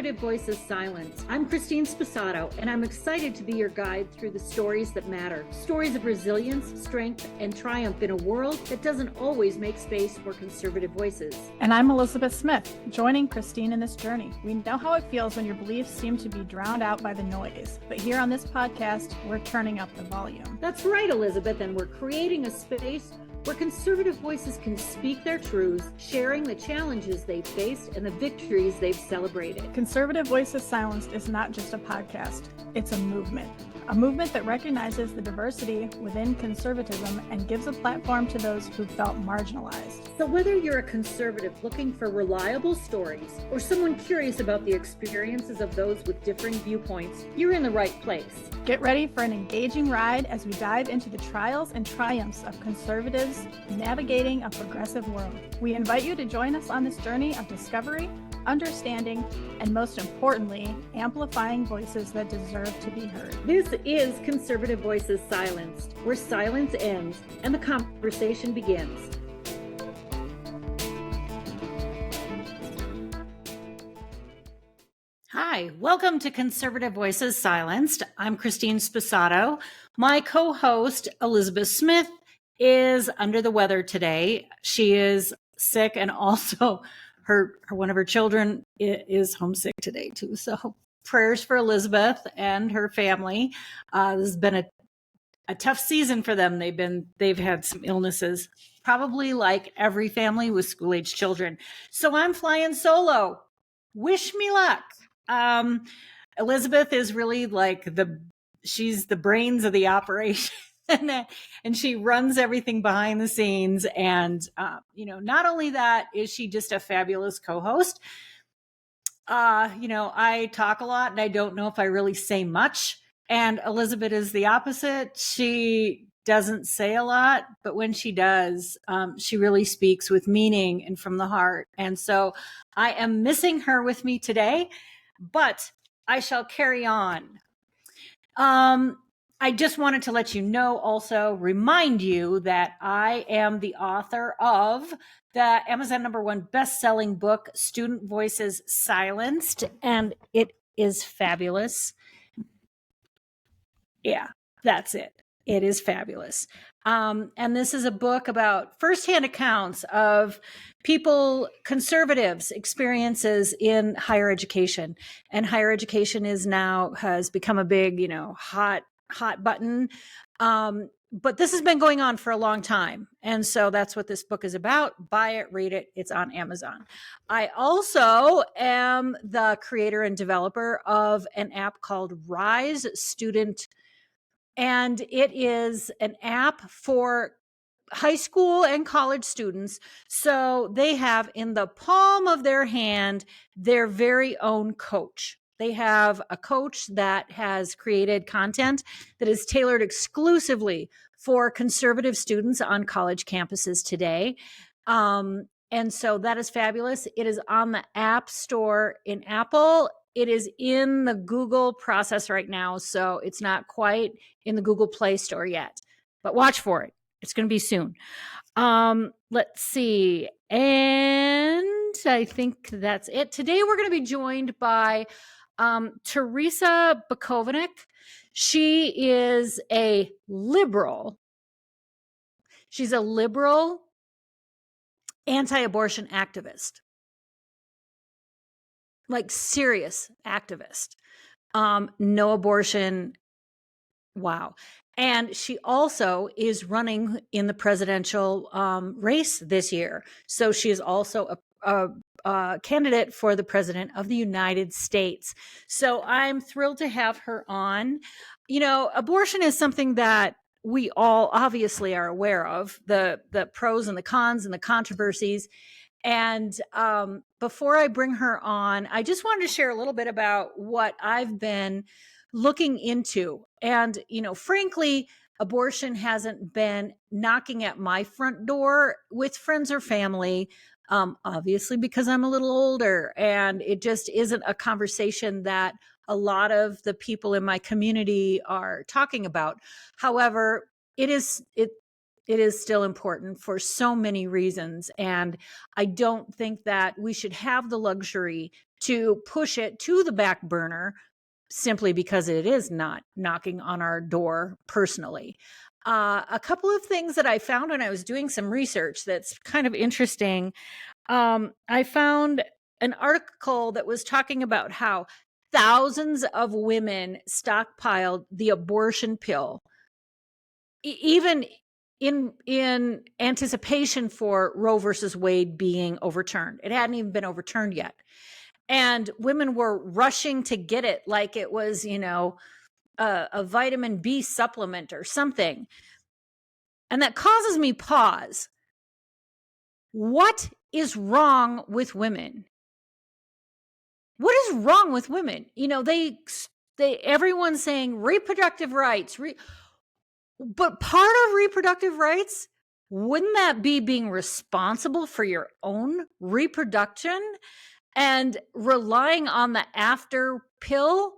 Conservative Voices Silence. I'm Christine Sposato, and I'm excited to be your guide through the stories that matter. Stories of resilience, strength, and triumph in a world that doesn't always make space for conservative voices. And I'm Elizabeth Smith, joining Christine in this journey. We know how it feels when your beliefs seem to be drowned out by the noise. But here on this podcast, we're turning up the volume. That's right, Elizabeth, and we're creating a space where conservative voices can speak their truths, sharing the challenges they've faced and the victories they've celebrated. Conservative Voices Silenced is not just a podcast, it's a movement that recognizes the diversity within conservatism and gives a platform to those who felt marginalized. So whether you're a conservative looking for reliable stories or someone curious about the experiences of those with differing viewpoints, you're in the right place. Get ready for an engaging ride as we dive into the trials and triumphs of conservatives navigating a progressive world. We invite you to join us on this journey of discovery, understanding, and most importantly, amplifying voices that deserve to be heard. This is Conservative Voices Silenced, where silence ends and the conversation begins. Hi, welcome to Conservative Voices Silenced. I'm Christine Sposato. My co-host, Elizabeth Smith, is under the weather today. She is sick, and also one of her children is homesick today too. So prayers for Elizabeth and her family. This has been a tough season for them. They've had some illnesses, probably like every family with school-age children. So I'm flying solo. Wish me luck. Elizabeth is really like she's the brains of the operation. And she runs everything behind the scenes. And, not only that, is she just a fabulous co-host. I talk a lot and I don't know if I really say much. And Elizabeth is the opposite. She doesn't say a lot, but when she does, she really speaks with meaning and from the heart. And so I am missing her with me today, but I shall carry on. I just wanted to let you know, also remind you that I am the author of the Amazon #1 best-selling book, Student Voices Silenced, and it is fabulous. Yeah, that's it. It is fabulous. And this is a book about firsthand accounts of conservatives' experiences in higher education. And higher education has become a big, hot button. But this has been going on for a long time. And so that's what this book is about. Buy it, read it. It's on Amazon. I also am the creator and developer of an app called Rise Student. And it is an app for high school and college students. So they have in the palm of their hand their very own coach. They have a coach that has created content that is tailored exclusively for conservative students on college campuses today. And so that is fabulous. It is on the App Store in Apple. It is in the Google process right now, so it's not quite in the Google Play Store yet. But watch for it. It's going to be soon. Let's see. And I think that's it. Today we're going to be joined by Terrisa Bukovinac. She is a liberal. She's a liberal anti-abortion activist. Like serious activist. No abortion. Wow. And she also is running in the presidential race this year. So she is also a candidate for the president of the United States. So I'm thrilled to have her on. Abortion is something that we all obviously are aware of, the pros and the cons and the controversies. And before I bring her on, I just wanted to share a little bit about what I've been looking into. And, frankly, abortion hasn't been knocking at my front door with friends or family, obviously because I'm a little older, and it just isn't a conversation that a lot of the people in my community are talking about. However, It is still important for so many reasons. And I don't think that we should have the luxury to push it to the back burner simply because it is not knocking on our door personally. A couple of things that I found when I was doing some research that's kind of interesting. I found an article that was talking about how thousands of women stockpiled the abortion pill, even in anticipation for Roe versus Wade being overturned. It hadn't even been overturned yet. And women were rushing to get it like it was, a vitamin B supplement or something. And that causes me pause. What is wrong with women? What is wrong with women? Everyone's saying reproductive rights, but part of reproductive rights, wouldn't that be being responsible for your own reproduction and relying on the after pill?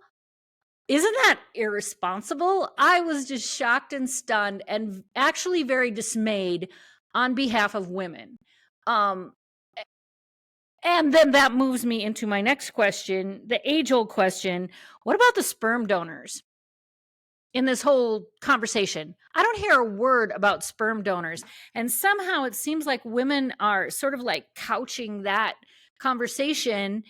Isn't that irresponsible? I was just shocked and stunned and actually very dismayed on behalf of women. And then that moves me into my next question, the age-old question. What about the sperm donors in this whole conversation? I don't hear a word about sperm donors. And somehow it seems like women are sort of like couching that conversation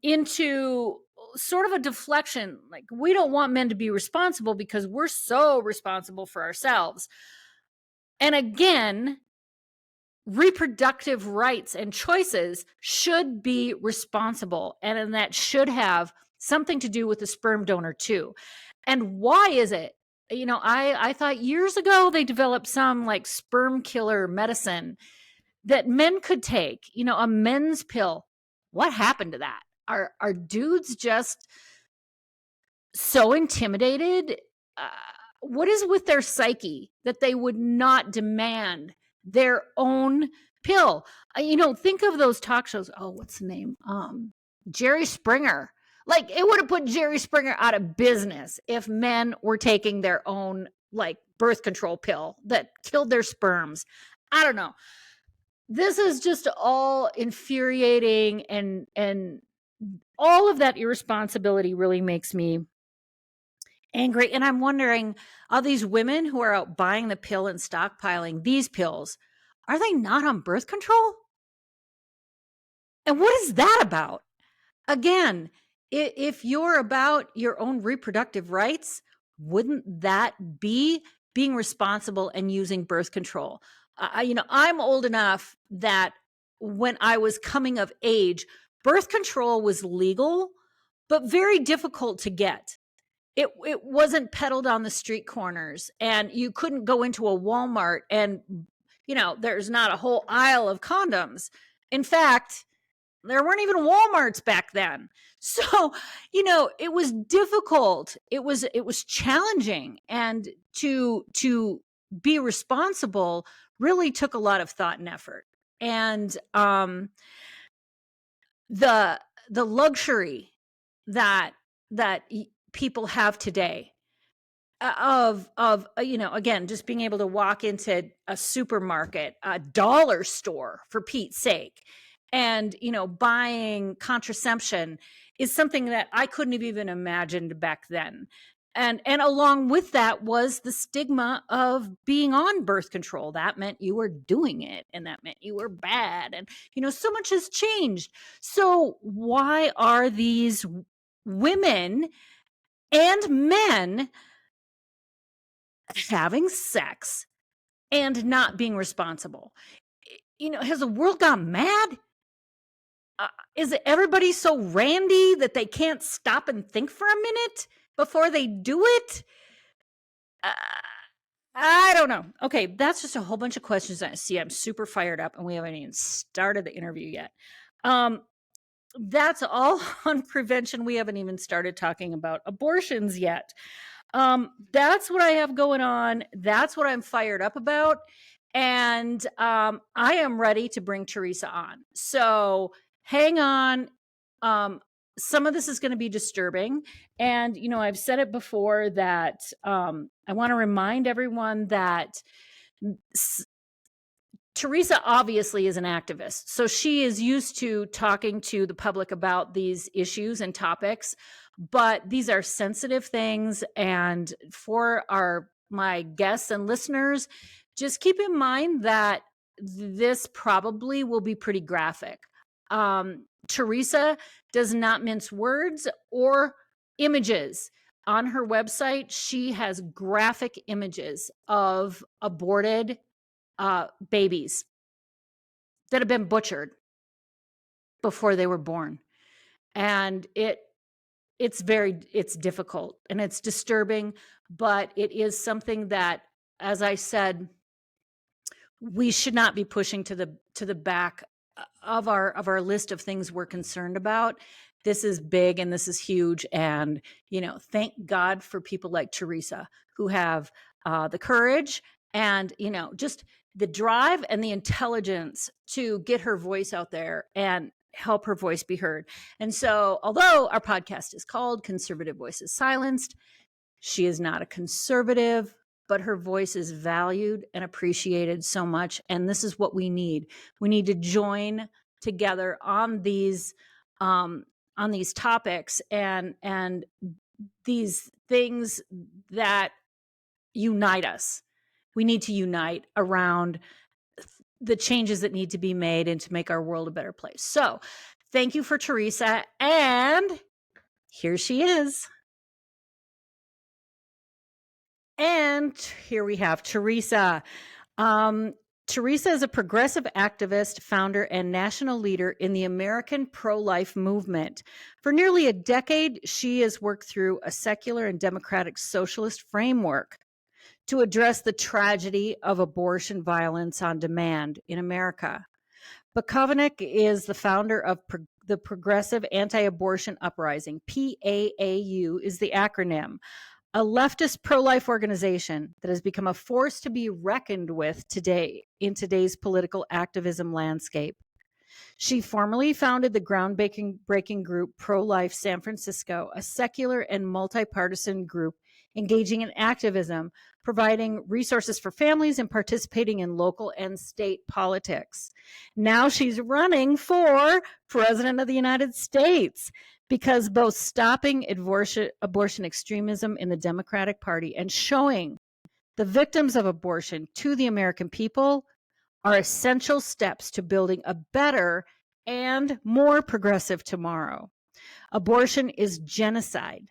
into sort of a deflection. Like, we don't want men to be responsible because we're so responsible for ourselves. And again, reproductive rights and choices should be responsible, and that should have something to do with the sperm donor too. And why is it? I thought years ago they developed some like sperm killer medicine that men could take, a men's pill. What happened to that? Are dudes just so intimidated? What is with their psyche that they would not demand their own pill? Think of those talk shows. Oh, what's the name? Jerry Springer. Like, it would have put Jerry Springer out of business if men were taking their own like birth control pill that killed their sperms. I don't know. This is just all infuriating, and all of that irresponsibility really makes me angry. And I'm wondering, all these women who are out buying the pill and stockpiling these pills, are they not on birth control? And what is that about? Again, if you're about your own reproductive rights, wouldn't that be being responsible and using birth control? I'm old enough that when I was coming of age, birth control was legal, but very difficult to get. It wasn't peddled on the street corners, and you couldn't go into a Walmart and there's not a whole aisle of condoms. In fact, there weren't even Walmarts back then. So, it was difficult. It was challenging, and to be responsible really took a lot of thought and effort. And the luxury that people have today of again, just being able to walk into a supermarket, a dollar store, for Pete's sake, and buying contraception is something that I couldn't have even imagined back then. And along with that was the stigma of being on birth control. That meant you were doing it, and that meant you were bad, and so much has changed. So why are these women and men having sex and not being responsible? Has the world gone mad? Is everybody so randy that they can't stop and think for a minute before they do it? I don't know. Okay, that's just a whole bunch of questions. I see I'm super fired up, and we haven't even started the interview yet. That's all on prevention. We haven't even started talking about abortions yet. That's what I have going on. That's what I'm fired up about. And I am ready to bring Terrisa on. So hang on. Some of this is going to be disturbing. And, I've said it before that I want to remind everyone that Terrisa obviously is an activist, so she is used to talking to the public about these issues and topics, but these are sensitive things. And for my guests and listeners, just keep in mind that this probably will be pretty graphic. Terrisa does not mince words or images. On her website, she has graphic images of aborted babies that have been butchered before they were born. And it's difficult and it's disturbing, but it is something that, as I said, we should not be pushing to the back of our list of things we're concerned about. This is big and this is huge. And, thank God for people like Terrisa who have the courage and, just the drive and the intelligence to get her voice out there and help her voice be heard. And so, although our podcast is called Conservative Voices Silenced, she is not a conservative, but her voice is valued and appreciated so much. And this is what we need. We need to join together on these topics and these things that unite us. We need to unite around the changes that need to be made and to make our world a better place. So thank you for Terrisa. And here she is. And here we have Terrisa. Terrisa is a progressive activist, founder, and national leader in the American pro-life movement. For nearly a decade, she has worked through a secular and democratic socialist framework to address the tragedy of abortion violence on demand in America. Bukovinac is the founder of the Progressive Anti-Abortion Uprising. PAAU is the acronym. A leftist pro-life organization that has become a force to be reckoned with today in today's political activism landscape. She formerly founded the groundbreaking group Pro-Life San Francisco, a secular and multi-partisan group engaging in activism, providing resources for families and participating in local and state politics. Now she's running for President of the United States because both stopping abortion extremism in the Democratic Party and showing the victims of abortion to the American people are essential steps to building a better and more progressive tomorrow. Abortion is genocide.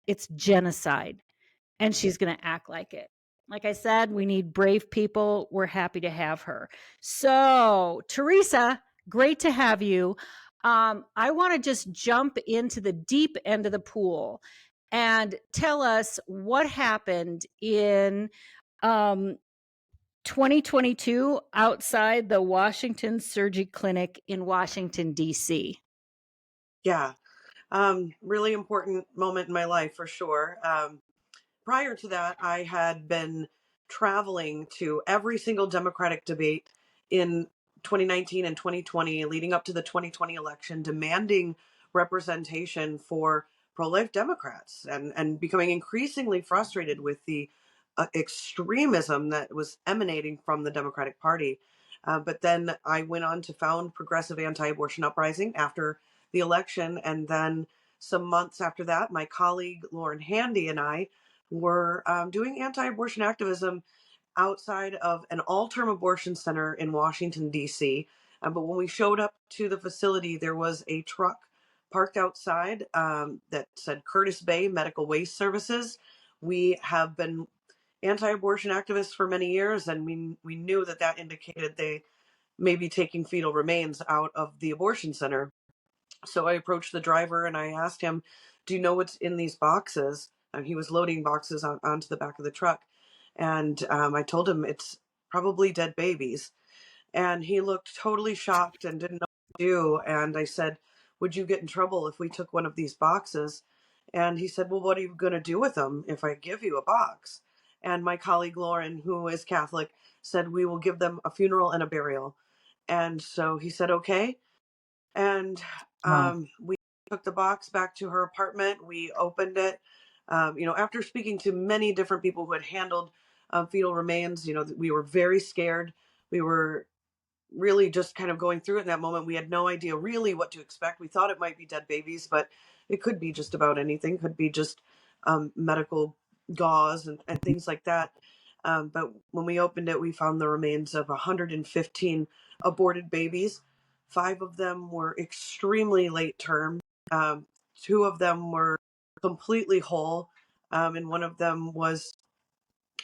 It's genocide. And she's going to act like it. Like I said, we need brave people. We're happy to have her. So, Terrisa, great to have you. I want to just jump into the deep end of the pool and tell us what happened in 2022 outside the Washington Surgery Clinic in Washington, D.C. Yeah, really important moment in my life for sure. Prior to that, I had been traveling to every single Democratic debate in 2019 and 2020, leading up to the 2020 election, demanding representation for pro-life Democrats and becoming increasingly frustrated with the extremism that was emanating from the Democratic Party. But then I went on to found Progressive Anti-Abortion Uprising after the election. And then some months after that, my colleague Lauren Handy and I were doing anti-abortion activism outside of an all-term abortion center in Washington, D.C. But when we showed up to the facility, there was a truck parked outside that said Curtis Bay Medical Waste Services. We have been anti-abortion activists for many years, and we knew that indicated they may be taking fetal remains out of the abortion center. So I approached the driver and I asked him, "Do you know what's in these boxes?" And he was loading boxes onto the back of the truck. And I told him it's probably dead babies. And he looked totally shocked and didn't know what to do. And I said, "Would you get in trouble if we took one of these boxes?" And he said, "Well, what are you going to do with them if I give you a box?" And my colleague Lauren, who is Catholic, said, "We will give them a funeral and a burial." And so he said, "Okay." And Wow. we took the box back to her apartment. We opened it. After speaking to many different people who had handled fetal remains. We were very scared. We were really just kind of going through it in that moment. We had no idea really what to expect. We thought it might be dead babies, but it could be just about anything. Could be just medical gauze and things like that. But when we opened it, we found the remains of 115 aborted babies. 5 of them were extremely late term. 2 of them were completely whole, and one of them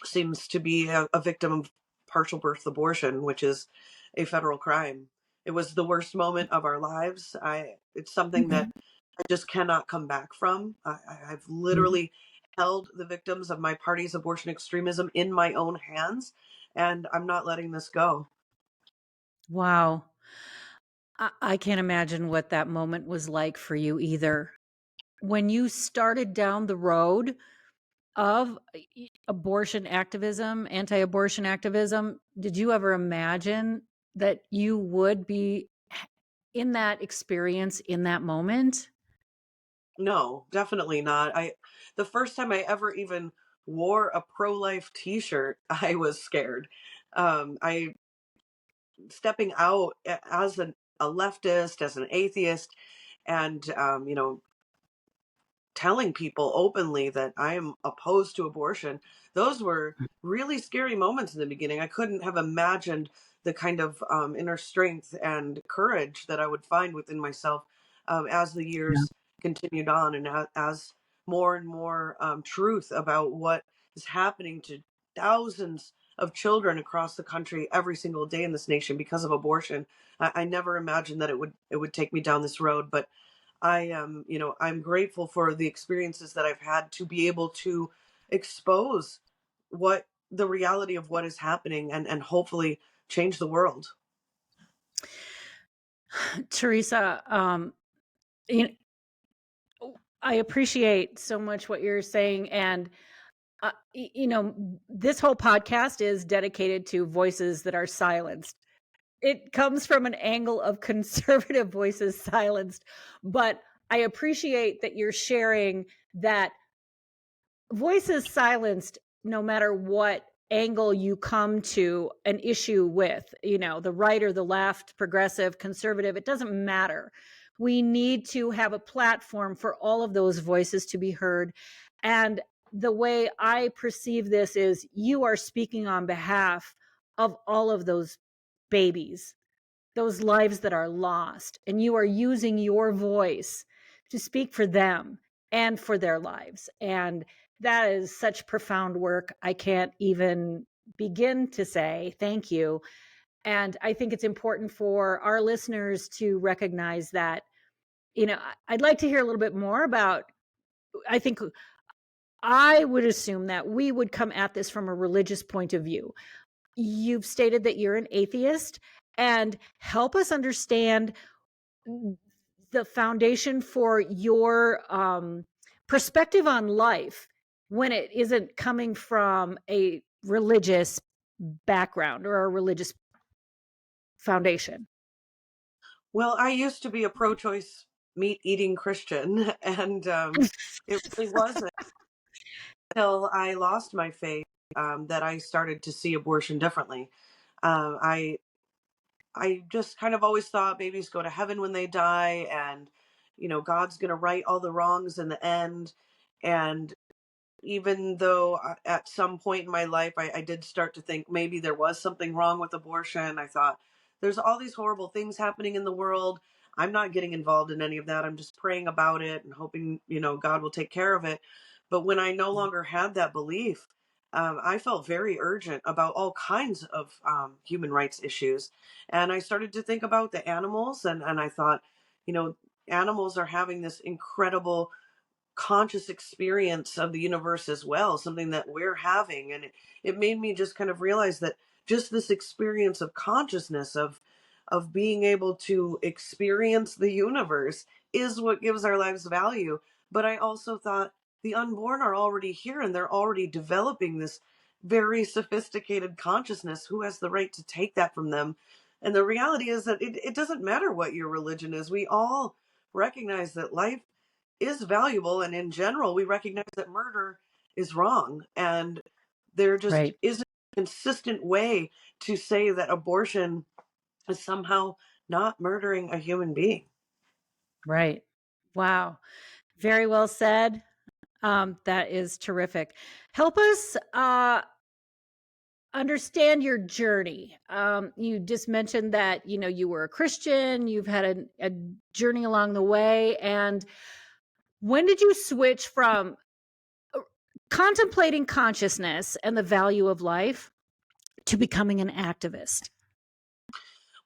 seems to be a victim of partial birth abortion, which is a federal crime. It was the worst moment of our lives. It's something that I just cannot come back from. I've literally held the victims of my party's abortion extremism in my own hands, and I'm not letting this go. Wow. I can't imagine what that moment was like for you either. When you started down the road of abortion activism, anti-abortion activism, did you ever imagine that you would be in that experience in that moment? No, definitely not. The first time I ever even wore a pro-life t-shirt, I was scared. I stepping out as a leftist, as an atheist, and telling people openly that I am opposed to abortion, those were really scary moments in the beginning. I couldn't have imagined the kind of inner strength and courage that I would find within myself as the Yeah. years continued on, and as more and more truth about what is happening to thousands of children across the country every single day in this nation because of abortion. I never imagined that it would take me down this road, but I'm grateful for the experiences that I've had to be able to expose what the reality of what is happening, and hopefully change the world. Teresa, you I appreciate so much what you're saying. And, this whole podcast is dedicated to voices that are silenced. It comes from an angle of conservative voices silenced, but I appreciate that you're sharing that voices silenced no matter what angle you come to an issue with, the right or the left, progressive, conservative, it doesn't matter. We need to have a platform for all of those voices to be heard. And the way I perceive this is you are speaking on behalf of all of those babies, those lives that are lost, and you are using your voice to speak for them and for their lives. And that is such profound work. I can't even begin to say thank you. And I think it's important for our listeners to recognize that, I'd like to hear a little bit more about, I think I would assume that we would come at this from a religious point of view. You've stated that you're an atheist, and help us understand the foundation for your perspective on life when it isn't coming from a religious background or a religious foundation. Well, I used to be a pro-choice meat eating Christian, and it really wasn't until I lost my faith that I started to see abortion differently. I just kind of always thought babies go to heaven when they die, and God's going to right all the wrongs in the end. And even though at some point in my life I did start to think maybe there was something wrong with abortion, I thought there's all these horrible things happening in the world. I'm not getting involved in any of that. I'm just praying about it and hoping God will take care of it. But when I no longer had that belief, I felt very urgent about all kinds of human rights issues, and I started to think about the animals, and I thought, you know animals are having this incredible conscious experience of the universe as well, something that we're having. And it made me just kind of realize that just this experience of consciousness, of being able to experience the universe, is what gives our lives value. But I also thought the unborn are already here, and they're already developing this very sophisticated consciousness. Who has the right to take that from them? And the reality is that it doesn't matter what your religion is. We all recognize that life is valuable, and in general we recognize that murder is wrong. And There just Right. isn't a consistent way to say that abortion is somehow not murdering a human being. Right. Wow. Very well said. That is terrific. Help us understand your journey. You just mentioned that you were a Christian. You've had a journey along the way, and when did you switch from contemplating consciousness and the value of life to becoming an activist?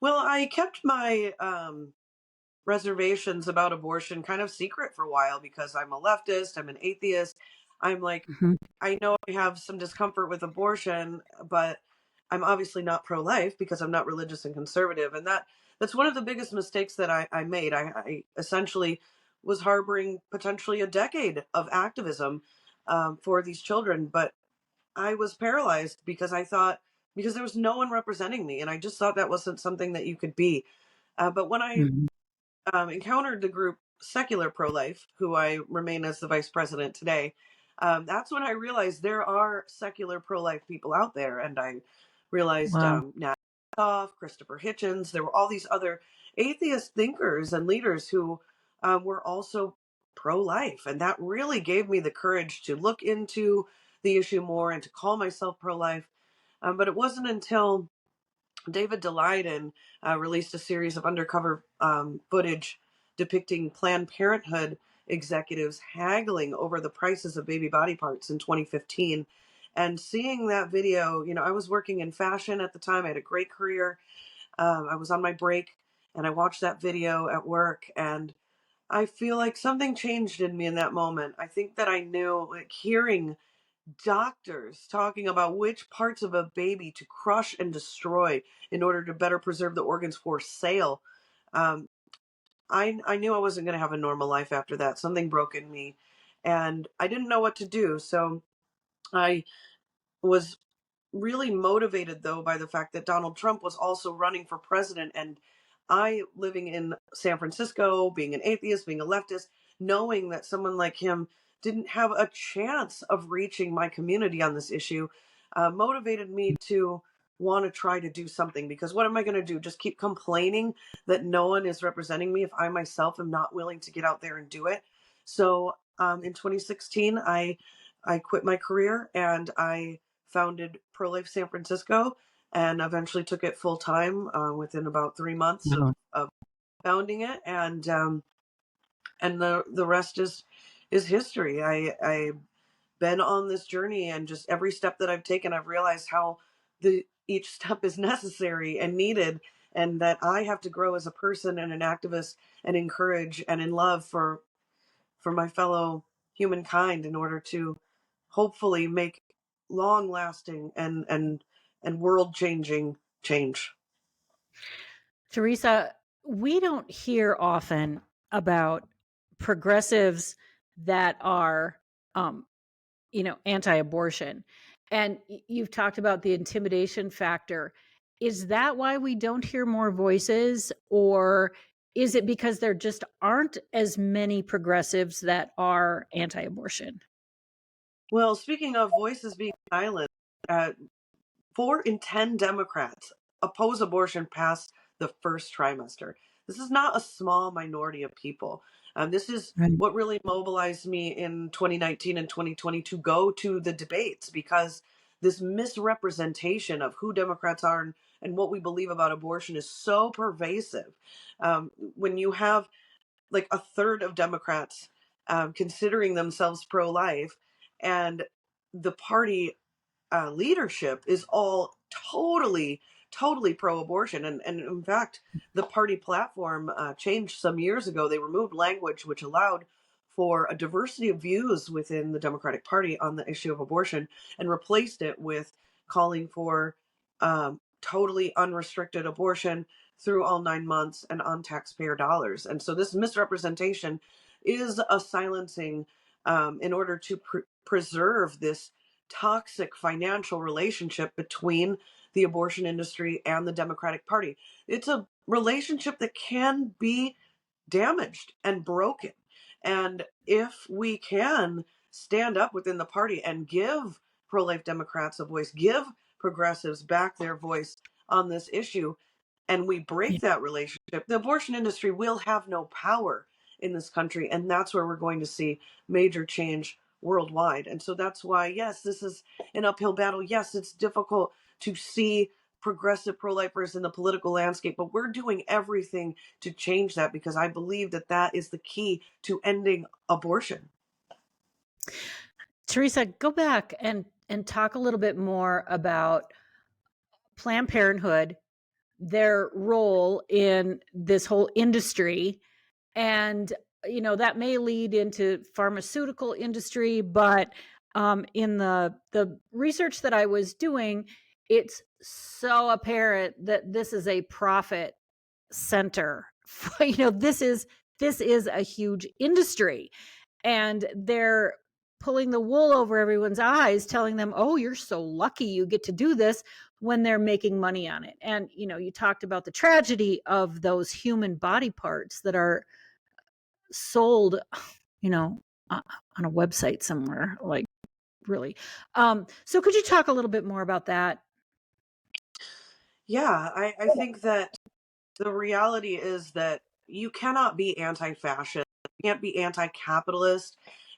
Well, I kept my reservations about abortion kind of secret for a while because I'm a leftist, I'm an atheist. I'm like, Mhm. I know I have some discomfort with abortion, but I'm obviously not pro-life because I'm not religious and conservative. And that's one of the biggest mistakes that I made. I essentially was harboring potentially a decade of activism for these children, but I was paralyzed because I thought, because there was no one representing me, and I just thought that wasn't something that you could be. But when I Mhm. encountered the group Secular Pro Life, who I remain as the vice president today, that's when I realized there are secular pro life people out there. And I realized Wow. Nat Goff, Christopher Hitchens, there were all these other atheist thinkers and leaders who were also pro life. And that really gave me the courage to look into the issue more and to call myself pro life. But it wasn't until David Daleiden released a series of undercover footage depicting Planned Parenthood executives haggling over the prices of baby body parts in 2015. And seeing that video, I was working in fashion at the time. I had a great career. I was on my break and I watched that video at work, and I feel like something changed in me in that moment. I think that I knew, like, hearing doctors talking about which parts of a baby to crush and destroy in order to better preserve the organs for sale. Um, I knew I wasn't going to have a normal life after that. Something broke in me, and I didn't know what to do. So I was really motivated though by the fact that Donald Trump was also running for president, and I, living in San Francisco, being an atheist, being a leftist, knowing that someone like him didn't have a chance of reaching my community on this issue, motivated me to want to try to do something. Because what am I going to do? Just keep complaining that no one is representing me if I myself am not willing to get out there and do it? So in 2016, I quit my career and I founded Pro Life San Francisco, and eventually took it full time within about 3 months Wow. of founding it. And the rest is history. I've been on this journey, and just every step that I've taken, I've realized how the each step is necessary and needed, and that I have to grow as a person and an activist and encourage and in love for my fellow humankind in order to hopefully make long lasting and world changing change. Teresa, we don't hear often about progressives that are, um, anti-abortion, and you've talked about the intimidation factor. Is that why we don't hear more voices, or is it because there just aren't as many progressives that are anti-abortion? Well, speaking of voices being silent, uh, 4 in 10 Democrats oppose abortion past the first trimester. This is not a small minority of people. This is Right. what really mobilized me in 2019 and 2020 to go to the debates, because this misrepresentation of who Democrats are and what we believe about abortion is so pervasive. When you have like a third of Democrats considering themselves pro life, and the party leadership is all totally pro-abortion, and in fact the party platform changed some years ago. They removed language which allowed for a diversity of views within the Democratic Party on the issue of abortion, and replaced it with calling for totally unrestricted abortion through all 9 months and on taxpayer dollars. And so this misrepresentation is a silencing in order to preserve this toxic financial relationship between the abortion industry and the Democratic Party. It's a relationship that can be damaged and broken. And if we can stand up within the party and give pro-life Democrats a voice, give progressives back their voice on this issue, and we break that relationship, the abortion industry will have no power in this country. And that's where we're going to see major change worldwide. And so that's why, yes, this is an uphill battle. Yes, it's difficult to see progressive pro-lifers in the political landscape, but we're doing everything to change that, because I believe that that is the key to ending abortion. Terrisa, go back and talk a little bit more about Planned Parenthood, their role in this whole industry, and that may lead into pharmaceutical industry, but in the research that I was doing, it's so apparent that this is a profit center. This is a huge industry, and they're pulling the wool over everyone's eyes, telling them, oh, you're so lucky you get to do this, when they're making money on it. And you talked about the tragedy of those human body parts that are sold on a website somewhere, like, really. So could you talk a little bit more about that? Yeah, I think that the reality is that you cannot be anti-fascist, you can't be anti-capitalist,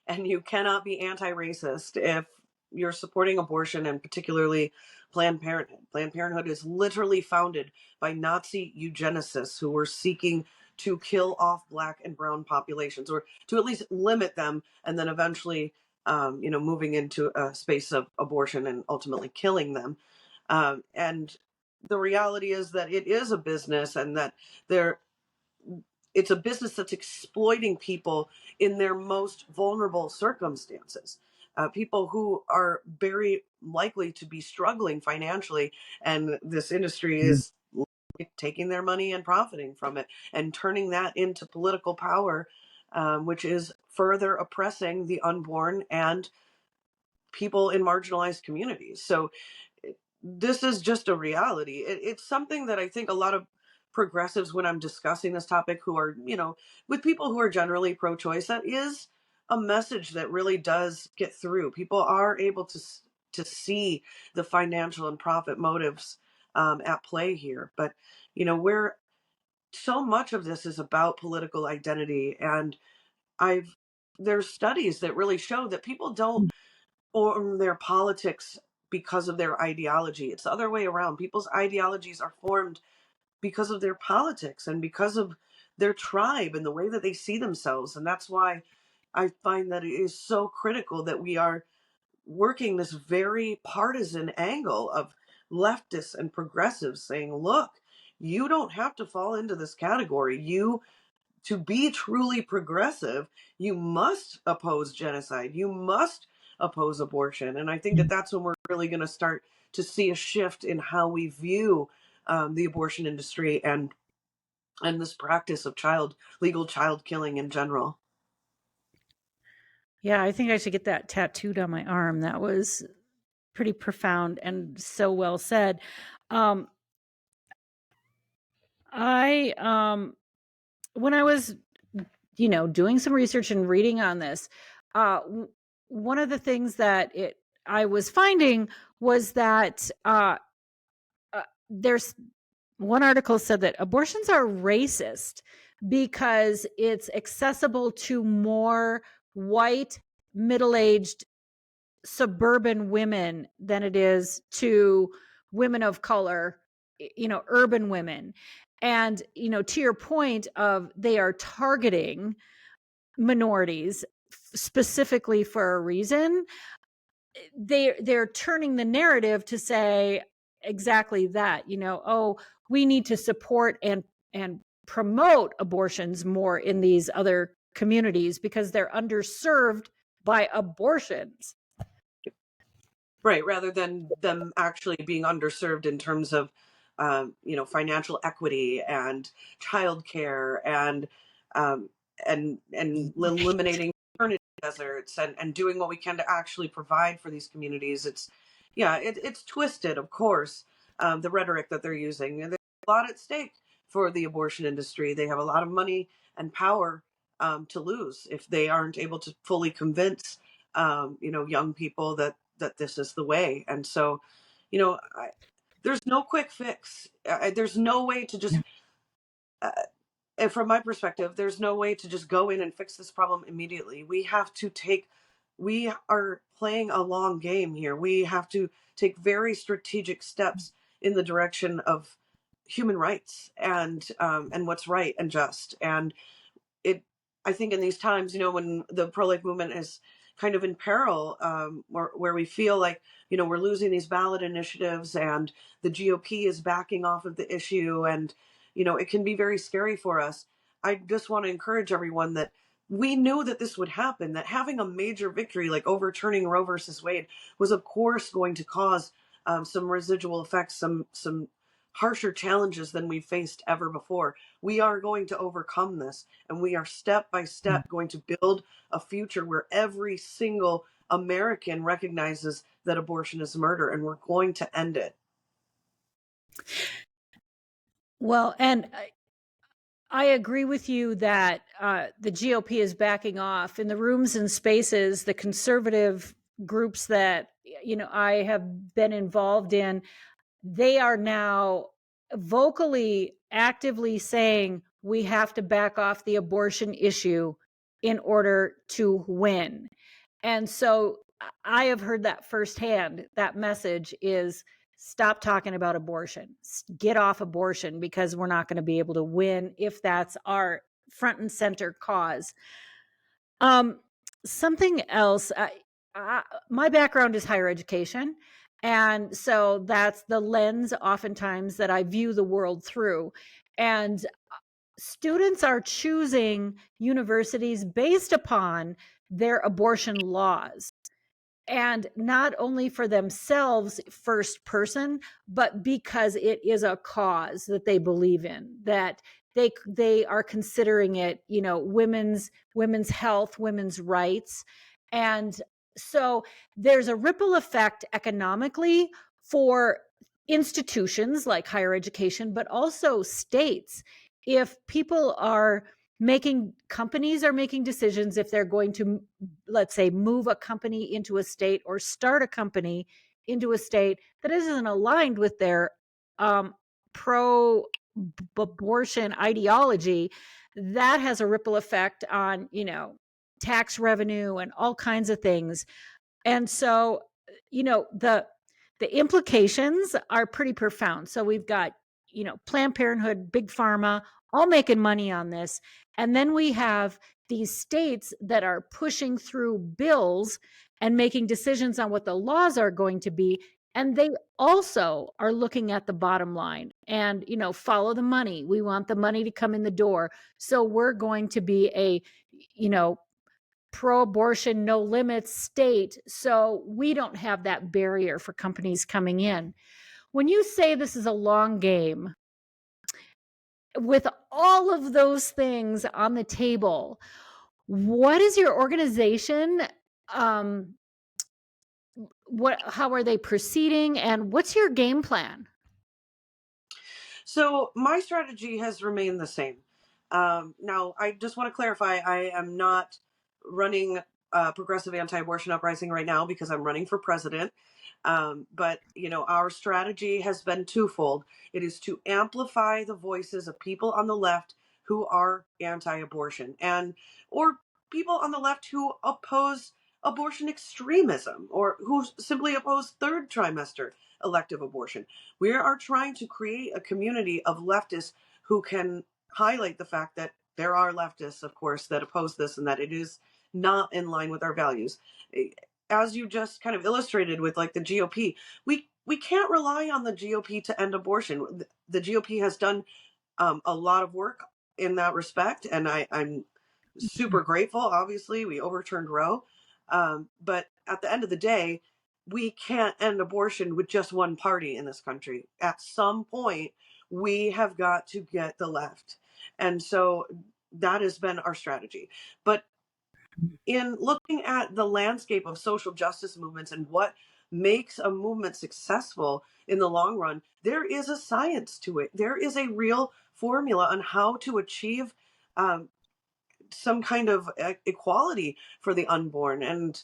and you cannot be anti-racist if you're supporting abortion, and particularly Planned Parenthood. Planned Parenthood is literally founded by Nazi eugenicists who were seeking to kill off Black and brown populations, or to at least limit them, and then eventually, moving into a space of abortion and ultimately killing them. And the reality is that it is a business, and that there it's a business that's exploiting people in their most vulnerable circumstances, people who are very likely to be struggling financially, and this industry is taking their money and profiting from it and turning that into political power, which is further oppressing the unborn and people in marginalized communities. So this is just a reality. It's something that I think a lot of progressives, when I'm discussing this topic, who are, with people who are generally pro-choice, that is a message that really does get through. People are able to see the financial and profit motives at play here. But, where so much of this is about political identity, and there's studies that really show that people don't form their politics because of their ideology. It's the other way around. People's ideologies are formed because of their politics and because of their tribe and the way that they see themselves. And that's why I find that it is so critical that we are working this very partisan angle of leftists and progressives saying, look, you don't have to fall into this category. To be truly progressive, you must oppose genocide. You must oppose abortion. And I think that that's when we're really going to start to see a shift in how we view the abortion industry and this practice of legal child killing in general. Yeah, I think I should get that tattooed on my arm. That was pretty profound and so well said. I when I was doing some research and reading on this, one of the things that I was finding was that there's one article said that abortions are racist because it's accessible to more white, middle-aged, suburban women than it is to women of color, urban women. And, to your point of they are targeting minorities specifically for a reason, they're turning the narrative to say exactly that, oh, we need to support and promote abortions more in these other communities because they're underserved by abortions. Right, rather than them actually being underserved in terms of, financial equity and childcare um, and eliminating maternity deserts and doing what we can to actually provide for these communities. It's twisted, of course, the rhetoric that they're using. There's a lot at stake for the abortion industry. They have a lot of money and power to lose if they aren't able to fully convince, young people that that this is the way. And so, there's no quick fix. There's no way to just, and from my perspective, there's no way to just go in and fix this problem immediately. We are playing a long game here. We have to take very strategic steps in the direction of human rights and what's right and just. And it I think in these times, when the pro-life movement is kind of in peril, where we feel like, we're losing these ballot initiatives and the GOP is backing off of the issue, and it can be very scary for us. I just want to encourage everyone that we knew that this would happen, that having a major victory like overturning Roe versus Wade was of course going to cause some residual effects, some harsher challenges than we've faced ever before. We are going to overcome this, and we are step by step going to build a future where every single American recognizes that abortion is murder, and we're going to end it. Well, and I agree with you that the GOP is backing off in the rooms and spaces. The conservative groups that I have been involved in, they are now vocally, actively saying we have to back off the abortion issue in order to win. And so I have heard that firsthand. That message is stop talking about abortion, get off abortion, because we're not going to be able to win if that's our front and center cause. Something else, my background is higher education. And so that's the lens oftentimes that I view the world through. And students are choosing universities based upon their abortion laws. And not only for themselves, first person, but because it is a cause that they believe in, that they are considering it, women's health, women's rights. And so there's a ripple effect economically for institutions like higher education, but also states. If companies are making decisions, if they're going to, let's say, move a company into a state or start a company into a state that isn't aligned with their pro-abortion ideology, that has a ripple effect on, tax revenue and all kinds of things. And so, the implications are pretty profound. So we've got, Planned Parenthood, Big Pharma, all making money on this. And then we have these states that are pushing through bills and making decisions on what the laws are going to be. And they also are looking at the bottom line and, follow the money. We want the money to come in the door. So we're going to be a, pro-abortion, no limits state. So we don't have that barrier for companies coming in. When you say this is a long game, with all of those things on the table, what is your organization? How are they proceeding, and what's your game plan? So my strategy has remained the same. Now, I just want to clarify, I am not running progressive anti-abortion uprising right now because I'm running for president. But our strategy has been twofold. It is to amplify the voices of people on the left who are anti-abortion, or people on the left who oppose abortion extremism, or who simply oppose third trimester elective abortion. We are trying to create a community of leftists who can highlight the fact that there are leftists, of course, that oppose this and that it is not in line with our values. As you just kind of illustrated with like the GOP, we can't rely on the GOP to end abortion. The GOP has done a lot of work in that respect, and I'm super grateful. Obviously, we overturned Roe, but at the end of the day, we can't end abortion with just one party in this country. At some point, we have got to get the left, and so that has been our strategy. But in looking at the landscape of social justice movements and what makes a movement successful in the long run, there is a science to it. There is a real formula on how to achieve some kind of equality for the unborn. And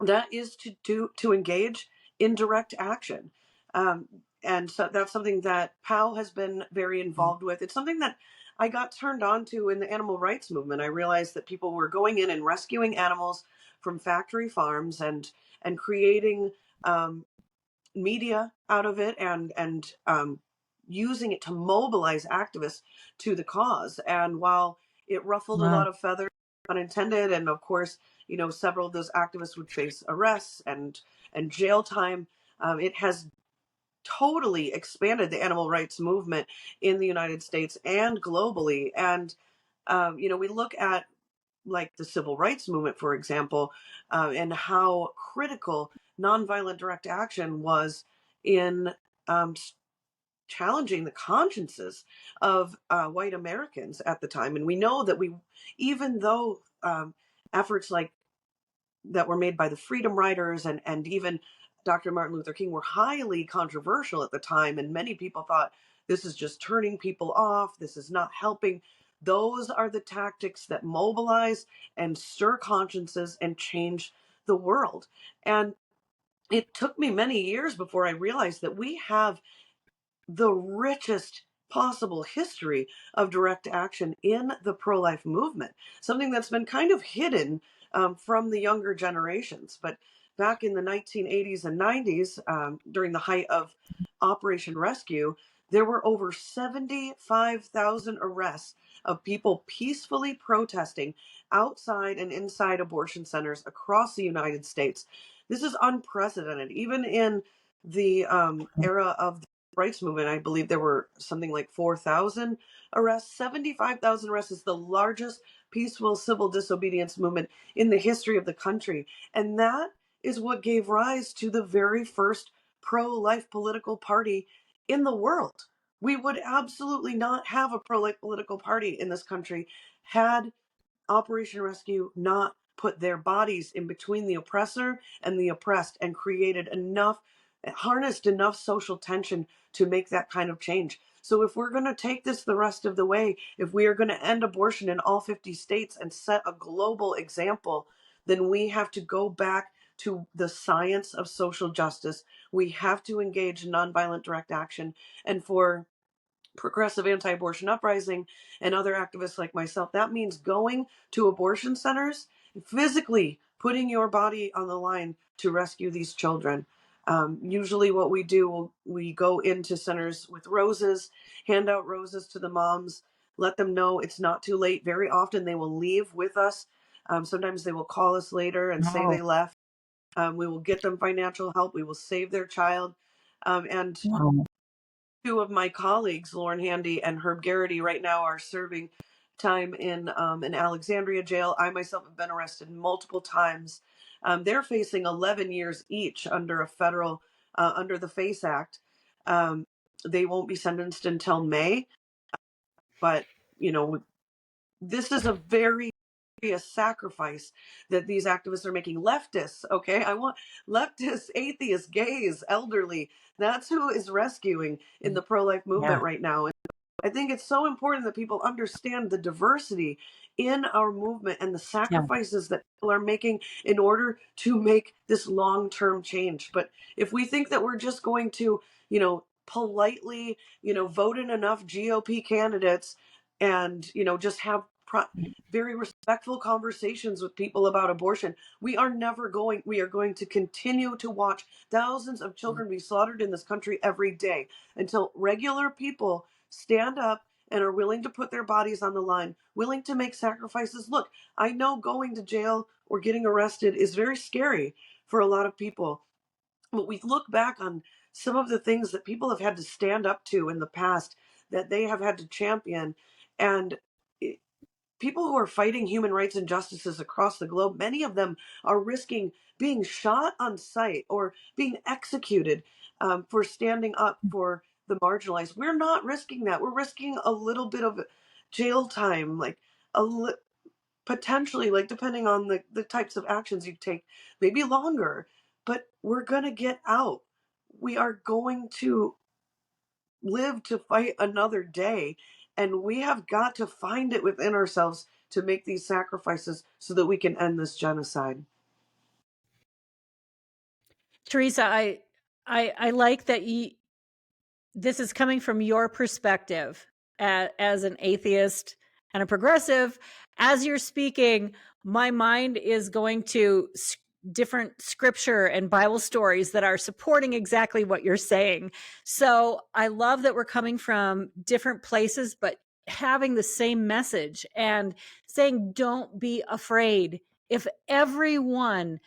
that is to engage in direct action. Um, and so that's something that POW has been very involved with. It's something that I got turned on to in the animal rights movement. I realized that people were going in and rescuing animals from factory farms and creating um, media out of it and using it to mobilize activists to the cause. And while it ruffled a Wow. lot of feathers, unintended, and of course, several of those activists would face arrests and jail time, it has totally expanded the animal rights movement in the United States and globally. And we look at like the civil rights movement, for example, and how critical nonviolent direct action was in um, challenging the consciences of white Americans at the time. And we know that even though efforts like that were made by the Freedom Riders and even Dr. Martin Luther King were highly controversial at the time, and many people thought this is just turning people off, this is not helping. Those are the tactics that mobilize and stir consciences and change the world. And it took me many years before I realized that we have the richest possible history of direct action in the pro life movement, something that's been kind of hidden from the younger generations. But back in the 1980s and 90s, during the height of Operation Rescue, there were over 75,000 arrests of people peacefully protesting outside and inside abortion centers across the United States. This is unprecedented. Even in the era of rights movement, I believe there were something like 4,000 arrests. 75,000 arrests is the largest peaceful civil disobedience movement in the history of the country. And that is what gave rise to the very first pro life political party in the world. We would absolutely not have a pro life political party in this country had Operation Rescue not put their bodies in between the oppressor and the oppressed and harnessed enough social tension to make that kind of change. So if we're going to take this the rest of the way, if we are going to end abortion in all 50 states and set a global example, then we have to go back to the science of social justice. We have to engage in nonviolent direct action. And for progressive anti-abortion uprising and other activists like myself, that means going to abortion centers, physically putting your body on the line to rescue these children. Usually what we do, we go into centers with roses, hand out roses to the moms, let them know it's not too late. Very often they will leave with us. Sometimes they will call us later and say Wow. they left. We will get them financial help. We will save their child. And Wow. two of my colleagues, Lauren Handy and Herb Garrity, right now are serving time in an Alexandria jail. I myself have been arrested multiple times. They're facing 11 years each under under the FACE Act. Um, they won't be sentenced until May, but you know, this is a very serious sacrifice that these activists are making. Leftists, okay? I want leftists, atheists, gays, elderly. That's who is rescuing in the pro life Yeah. movement right now. I think it's so important that people understand the diversity in our movement and the Yeah. sacrifices that people are making in order to make this long-term change. But if we think that we're just going to, politely, vote in enough GOP candidates and, just have very respectful conversations with people about abortion, we are going to continue to watch thousands of children be slaughtered in this country every day until regular people stand up and are willing to put their bodies on the line, willing to make sacrifices. Look, I know going to jail or getting arrested is very scary for a lot of people, but we look back on some of the things that people have had to stand up to in the past that they have had to champion. And people who are fighting human rights injustices across the globe, many of them are risking being shot on sight or being executed for standing up for the marginalized. We're not risking that. We're risking a little bit of jail time, like a li- potentially, like depending on the types of actions you take, maybe longer, but we're going to get out. We are going to live to fight another day. And we have got to find it within ourselves to make these sacrifices so that we can end this genocide. Terrisa, I like that this is coming from your perspective as an atheist and a progressive. As you're speaking, my mind is going to different scripture and Bible stories that are supporting exactly what you're saying. So I love that we're coming from different places, but having the same message and saying, don't be afraid. If everyone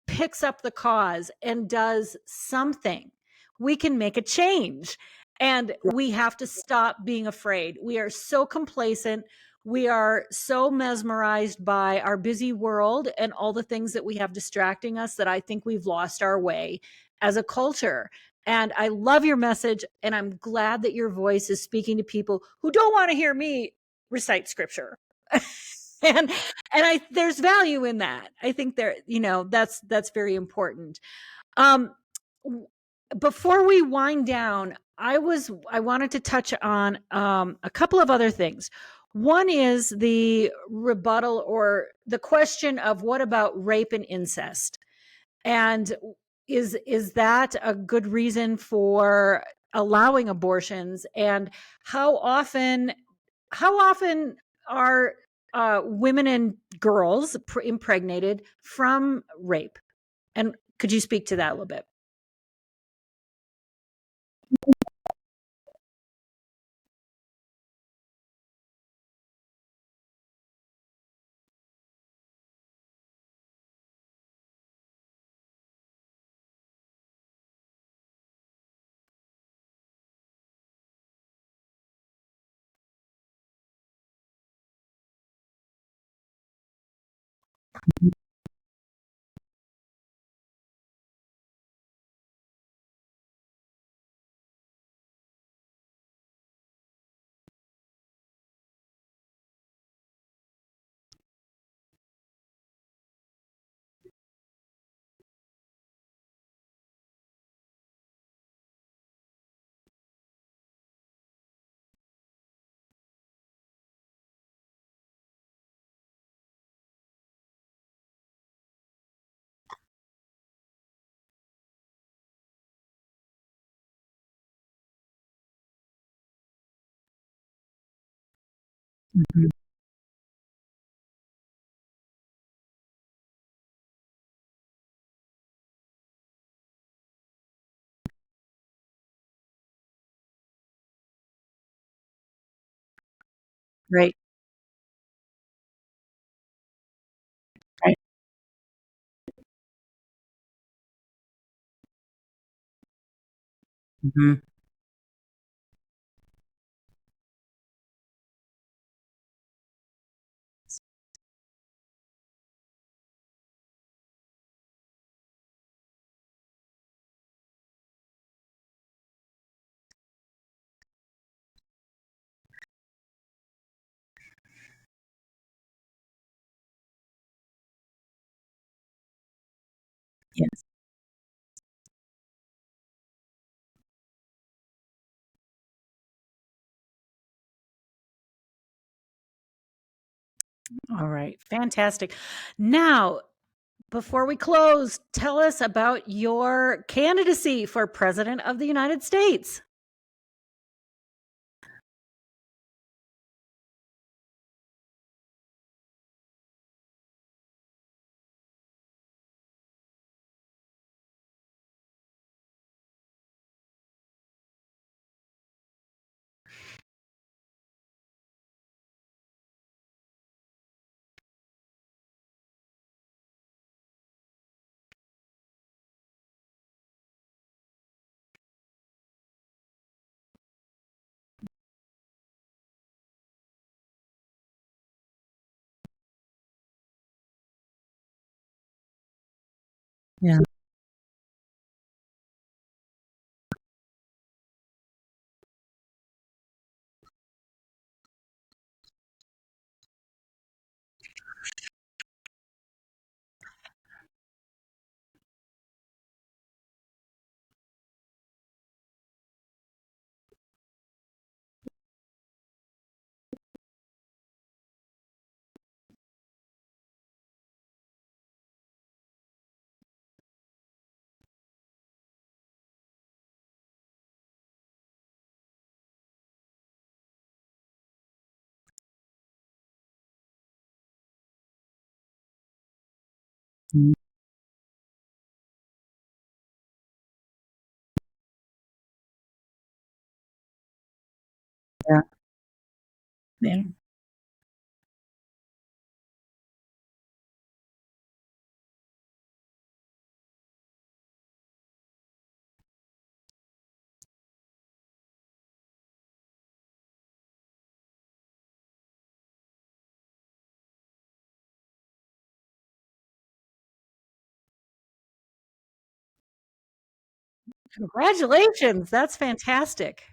picks up the cause and does something, we can make a change. And we have to stop being afraid. We are so complacent. We are so mesmerized by our busy world and all the things that we have distracting us that I think we've lost our way as a culture. And I love your message. And I'm glad that your voice is speaking to people who don't want to hear me recite scripture. and there's value in that. I think that's very important. um Before we wind down, I wanted to touch on a couple of other things. One is the rebuttal or the question of what about rape and incest, and is that a good reason for allowing abortions, and how often how often are women and girls impregnated from rape? And could you speak to that a little bit? Mhm. Right. Right. Mhm. Yes. All right. Fantastic. Now, before we close, tell us about your candidacy for President of the United States. Yeah. Mm. Yeah. Yeah. Congratulations. That's fantastic.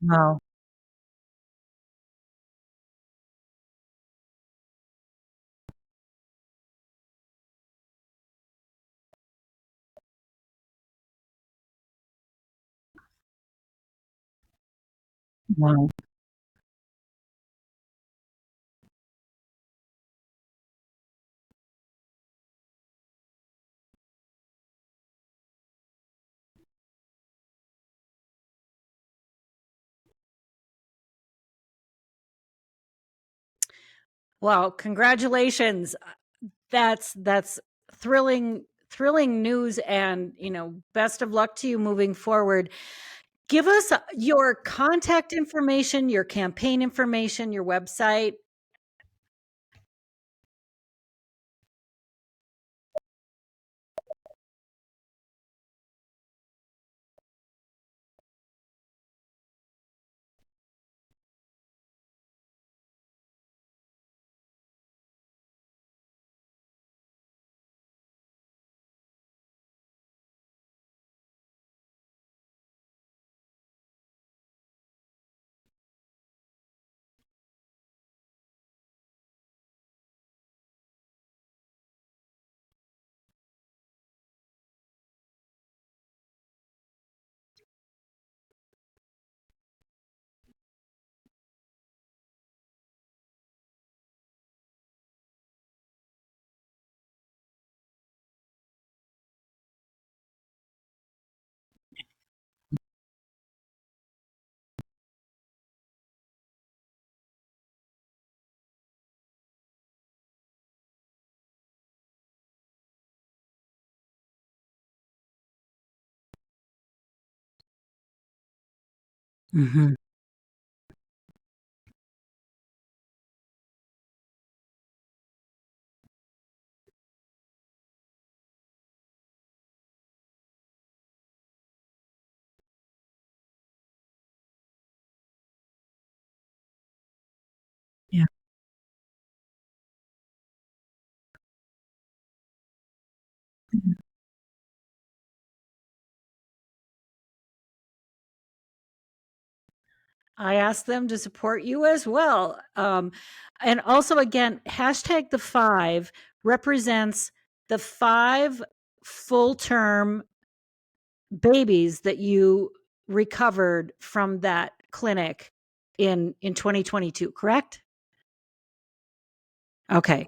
Wow. Wow. Well, congratulations. That's thrilling news, and best of luck to you moving forward. Give us your contact information, your campaign information, your website. Mhm. Yeah. Mhm. I asked them to support you as well. And also, again, hashtag the five represents the five full term babies that you recovered from that clinic in 2022, correct? Okay.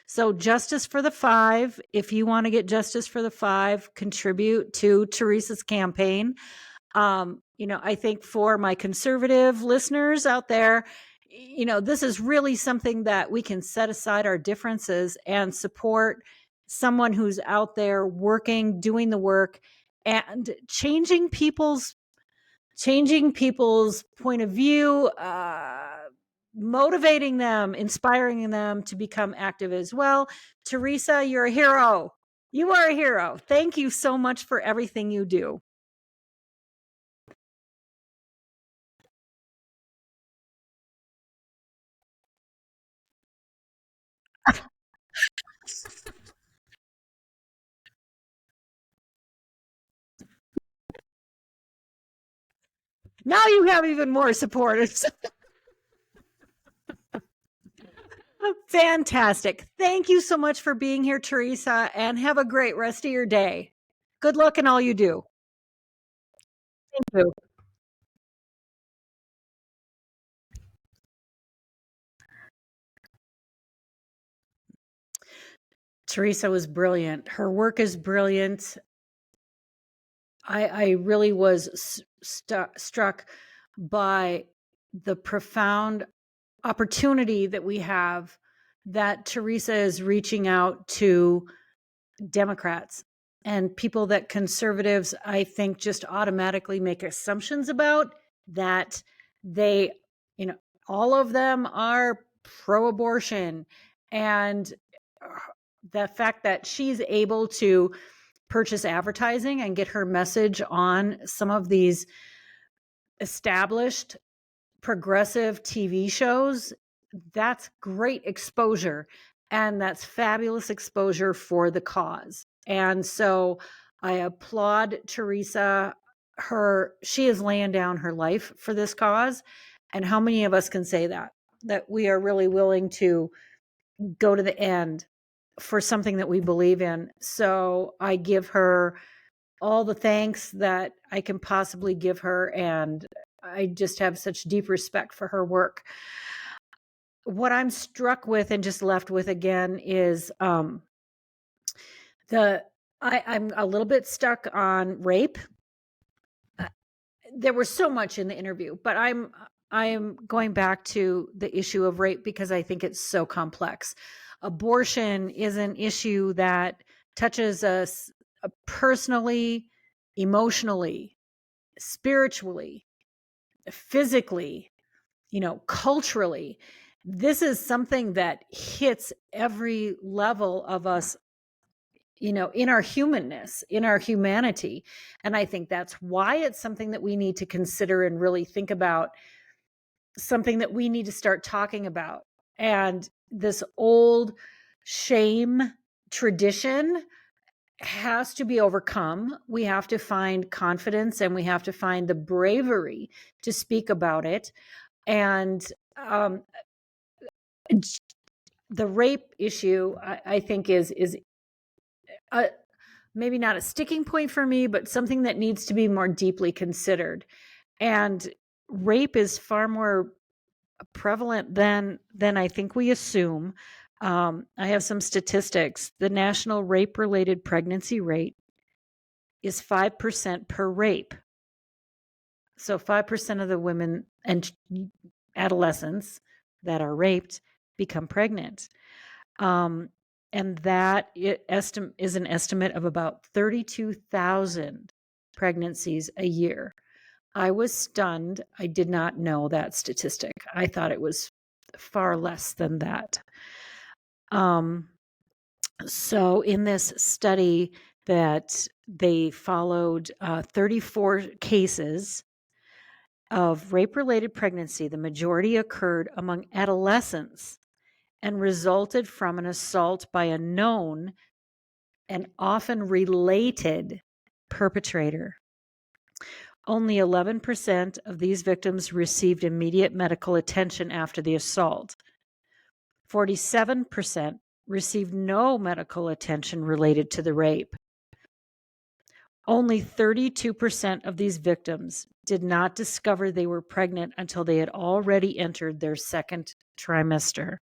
So justice for the five. If you want to get justice for the five, contribute to Teresa's campaign. I think for my conservative listeners out there, this is really something that we can set aside our differences and support someone who's out there working, doing the work, and changing people's point of view, motivating them, inspiring them to become active as well. Teresa, you're a hero. You are a hero. Thank you so much for everything you do. Now you have even more supporters. Fantastic. Thank you so much for being here, Teresa, and have a great rest of your day. Good luck in all you do. Thank you. Terrisa was brilliant. Her work is brilliant. I really was struck by the profound opportunity that we have, that Terrisa is reaching out to Democrats and people that conservatives, I think, just automatically make assumptions about, that they, all of them are pro-abortion. And the fact that she's able to purchase advertising and get her message on some of these established progressive TV shows, that's great exposure. And that's fabulous exposure for the cause. And so I applaud Terrisa. She is laying down her life for this cause. And how many of us can say that we are really willing to go to the end for something that we believe in? So I give her all the thanks that I can possibly give her. And I just have such deep respect for her work. What I'm struck with and just left with again is I'm a little bit stuck on rape. There was so much in the interview, but I'm going back to the issue of rape because I think it's so complex. Abortion is an issue that touches us personally, emotionally, spiritually, physically, culturally. This is something that hits every level of us, in our humanness, in our humanity. And I think that's why it's something that we need to consider and really think about, something that we need to start talking about. And this old shame tradition has to be overcome. We have to find confidence and we have to find the bravery to speak about it. And the rape issue, I think, is maybe not a sticking point for me, but something that needs to be more deeply considered. And rape is far more prevalent than I think we assume. I have some statistics. The national rape-related pregnancy rate is 5% per rape. So 5% of the women and adolescents that are raped become pregnant. And that is an estimate of about 32,000 pregnancies a year. I was stunned. I did not know that statistic. I thought it was far less than that. So in this study that they followed 34 cases of rape-related pregnancy, the majority occurred among adolescents and resulted from an assault by a known and often related perpetrator. Only 11% of these victims received immediate medical attention after the assault. 47% received no medical attention related to the rape. Only 32% of these victims did not discover they were pregnant until they had already entered their second trimester.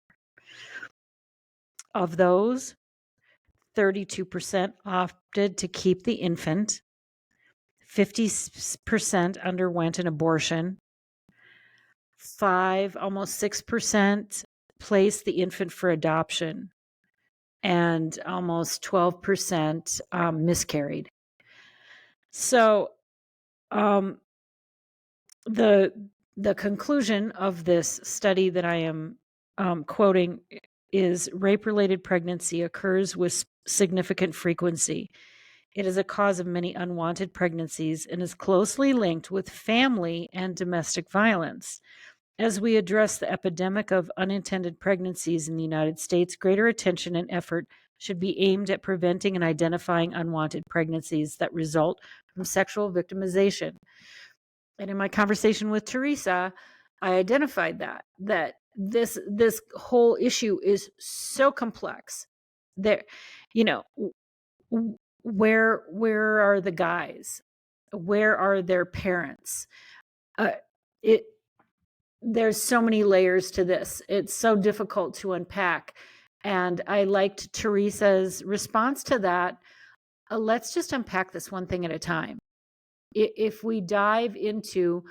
Of those, 32% opted to keep the infant. 50% underwent an abortion. Almost 6% placed the infant for adoption. And almost 12% miscarried. So the conclusion of this study that I am quoting is rape-related pregnancy occurs with significant frequency. It is a cause of many unwanted pregnancies and is closely linked with family and domestic violence. As we address the epidemic of unintended pregnancies in the United States, greater attention and effort should be aimed at preventing and identifying unwanted pregnancies that result from sexual victimization. And in my conversation with Terrisa, I identified that this whole issue is so complex. There, where are the guys? Where are their parents? There's so many layers to this. It's so difficult to unpack. And I liked Teresa's response to that. Let's just unpack this one thing at a time. If we dive into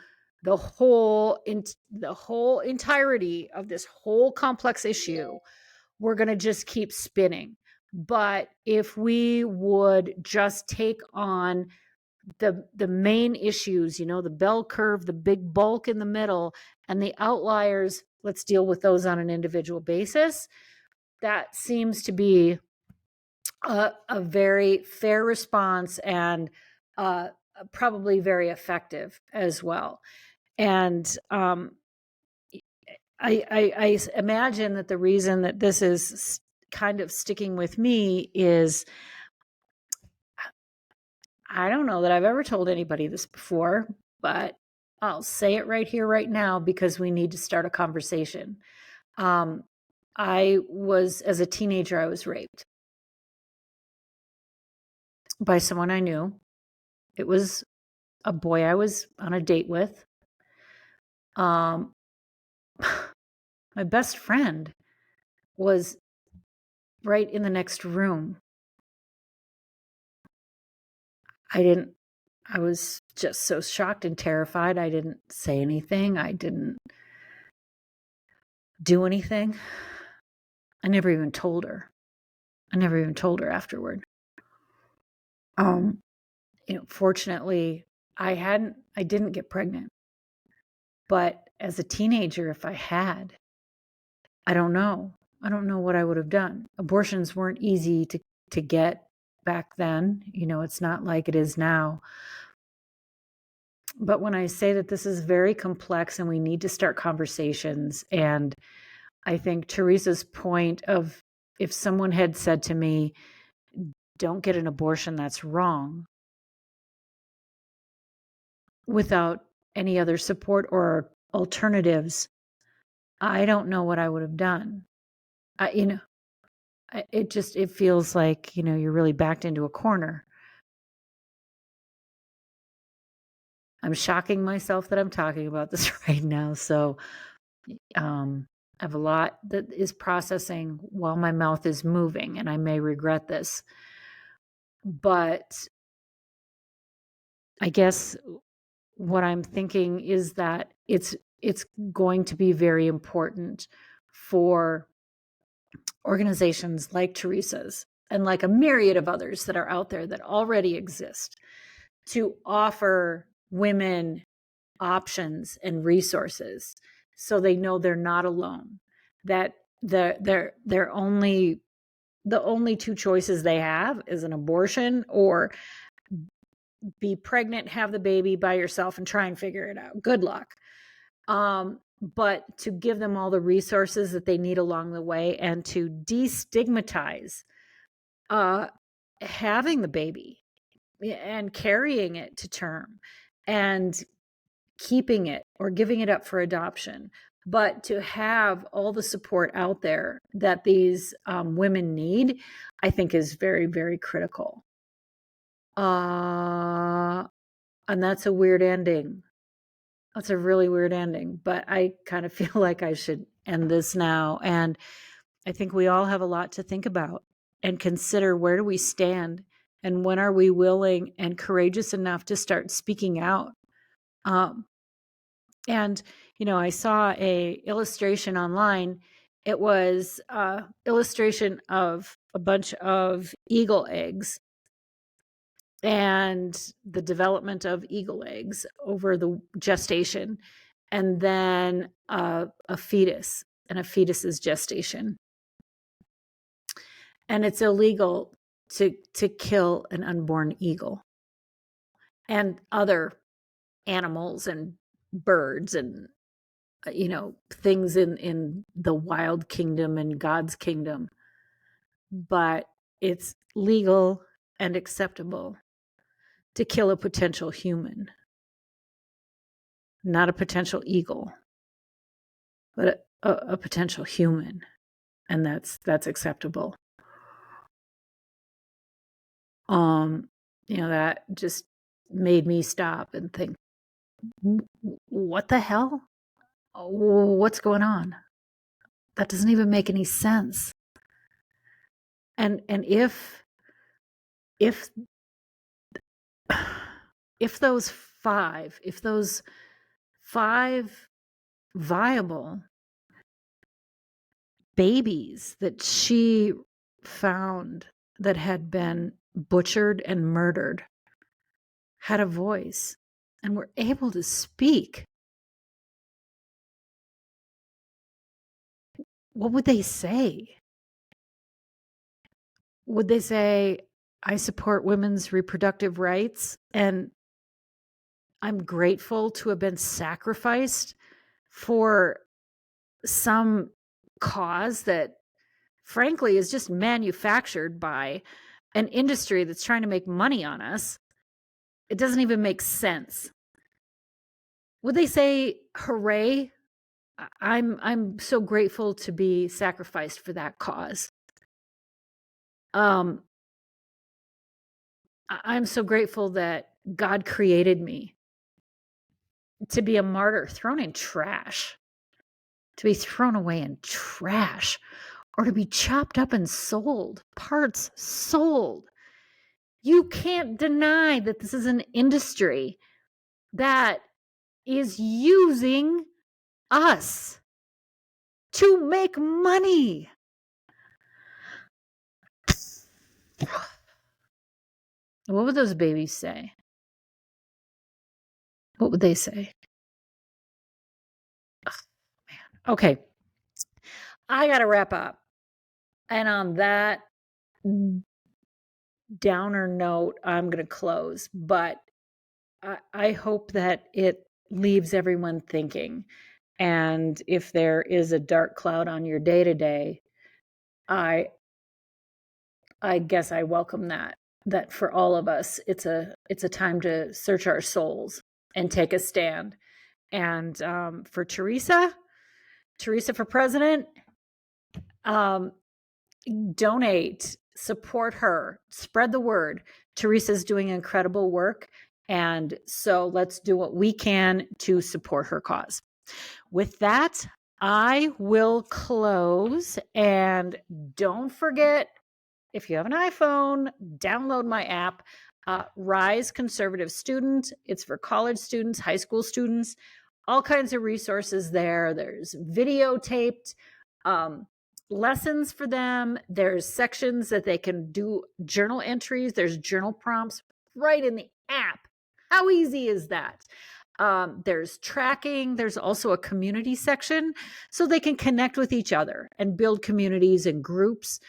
the whole entirety of this whole complex issue, we're going to just keep spinning. But if we would just take on the main issues, the bell curve, the big bulk in the middle, and the outliers, let's deal with those on an individual basis. That seems to be a very fair response, and probably very effective as well. And I imagine that the reason that this is kind of sticking with me is, I don't know that I've ever told anybody this before, but I'll say it right here, right now, because we need to start a conversation. As a teenager, I was raped by someone I knew. It was a boy I was on a date with. My best friend was right in the next room. I was just so shocked and terrified. I didn't say anything. I didn't do anything. I never even told her. Afterward. Fortunately, I didn't get pregnant. But as a teenager, if I had, I don't know what I would have done. Abortions weren't easy to get back then. It's not like it is now. But when I say that this is very complex and we need to start conversations, and I think Teresa's point of, if someone had said to me, don't get an abortion, that's wrong, without any other support or alternatives, I don't know what I would have done. It feels like, you're really backed into a corner. I'm shocking myself that I'm talking about this right now. So I have a lot that is processing while my mouth is moving, and I may regret this. But I guess what I'm thinking is that it's going to be very important for organizations like Teresa's and like a myriad of others that are out there that already exist to offer women options and resources, so they know they're not alone, that the only two choices they have is an abortion, or be pregnant, have the baby by yourself, and try and figure it out. Good luck. But to give them all the resources that they need along the way, and to destigmatize having the baby and carrying it to term and keeping it or giving it up for adoption, but to have all the support out there that these women need, I think is very, very critical. And that's a weird ending. That's a really weird ending, but I kind of feel like I should end this now. And I think we all have a lot to think about and consider. Where do we stand, and when are we willing and courageous enough to start speaking out? And I saw a illustration online. It was illustration of a bunch of eagle eggs and the development of eagle eggs over the gestation, and then a fetus and a fetus's gestation. And it's illegal to kill an unborn eagle and other animals and birds and things in the wild kingdom and God's kingdom. But it's legal and acceptable to kill a potential human, not a potential eagle, but a potential human. And that's acceptable. That just made me stop and think, what the hell? What's going on? That doesn't even make any sense. And if if those five viable babies that she found that had been butchered and murdered had a voice and were able to speak, what would they say? Would they say, I support women's reproductive rights and I'm grateful to have been sacrificed for some cause that frankly is just manufactured by an industry that's trying to make money on us? It doesn't even make sense. Would they say, hooray, I'm so grateful to be sacrificed for that cause? I'm so grateful that God created me to be a martyr, thrown in trash, to be thrown away in trash, or to be chopped up and sold, parts sold. You can't deny that this is an industry that is using us to make money. What would those babies say? What would they say? Ugh, man. Okay. I got to wrap up. And on that downer note, I'm going to close. But I hope that it leaves everyone thinking. And if there is a dark cloud on your day to day, I guess I welcome that. That for all of us, it's a time to search our souls and take a stand. And for Terrisa for president, donate, support her, spread the word. Teresa's doing incredible work. And so let's do what we can to support her cause. With that, I will close. And don't forget, if you have an iPhone, download my app, Rise Conservative Student. It's for college students, high school students, all kinds of resources there. There's videotaped lessons for them. There's sections that they can do journal entries. There's journal prompts right in the app. How easy is that? There's tracking. There's also a community section so they can connect with each other and build communities and groups.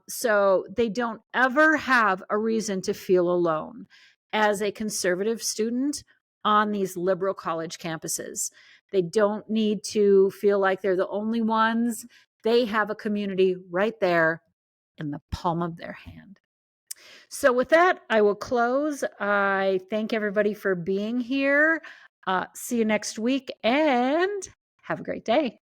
So they don't ever have a reason to feel alone as a conservative student on these liberal college campuses. They don't need to feel like they're the only ones. They have a community right there in the palm of their hand. So with that, I will close. I thank everybody for being here. See you next week and have a great day.